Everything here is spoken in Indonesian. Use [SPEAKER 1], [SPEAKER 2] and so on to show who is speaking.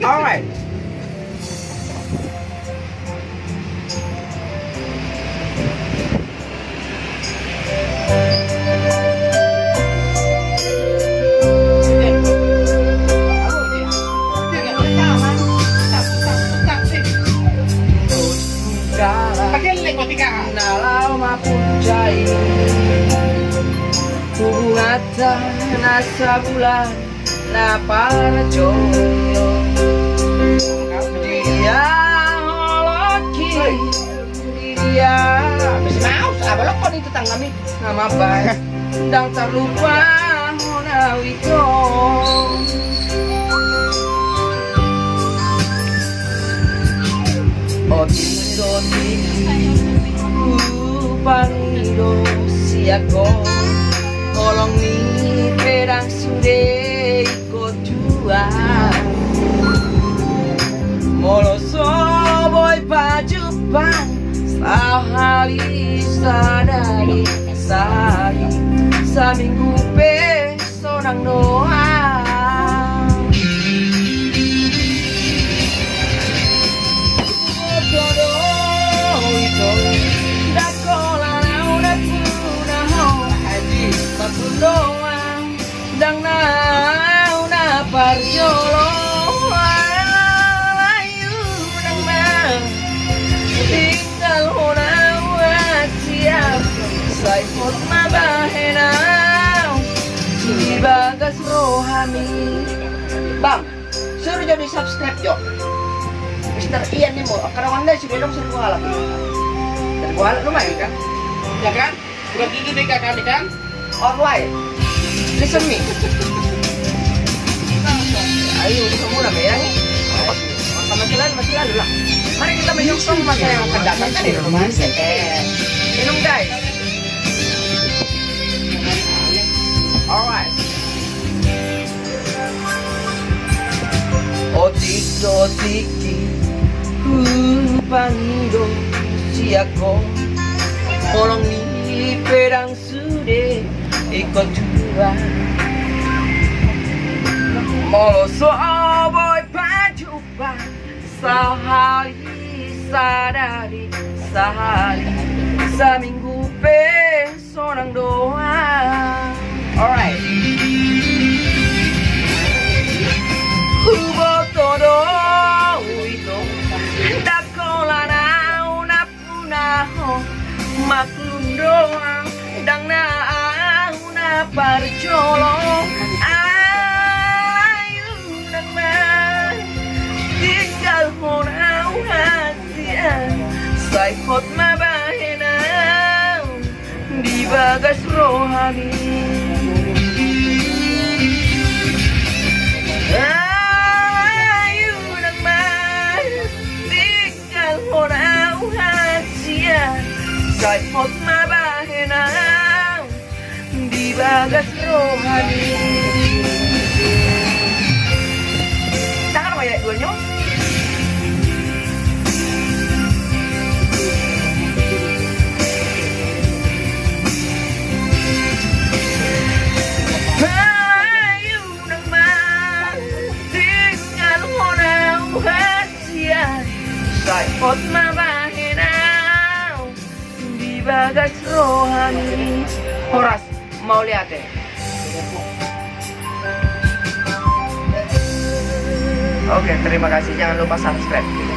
[SPEAKER 1] Alright. Nalau mapunjai Hungata nasa bulan na para joyo Dia holoki Dia Bisa mau, balok ko dito tanggami Nama baik Dang terlupa Honawiko Otindo Pangido siako Kolong ni perang sude ikut jua Molo soboy pajupan Sahali sadari sahari Saminggu pe sonang doa doang dang nau na parjolo ayu dang nau tinggal honau siap sai pot mabahenau di bagas rohani bang suruh jadi subscribe jo Mr. Ian nih mau karena anda sudah dong seribu halak lumayan kan ya kan udah gigi nih kami kan alright, listen me. Ayo, kamu udah bayar nih. Masih lalu lah. Mari kita menyongsong masa yang akan datang kan di rumah minum guys. Alright. Otik-otiki pangido siako kolong ni perang sude ikut jua Molo soboy pajupan Sahali sadari sahali Saminggu pe sonang doa Alright Hubo todo itu Dakolana una punaho Maklum doang Dang na parjolo ayu nang man tinggal honau hasian sai hot mabahenau di bagas rohani ayu nang man tinggal honau hasian sai hot mabahenau di bagas rohani. Tangan apa ya duanya? Ayu nang man tinggal honau hasian sai hot mabahenau di bagas rohani. Horas mau lihat ya? Oke, terima kasih. Jangan lupa subscribe.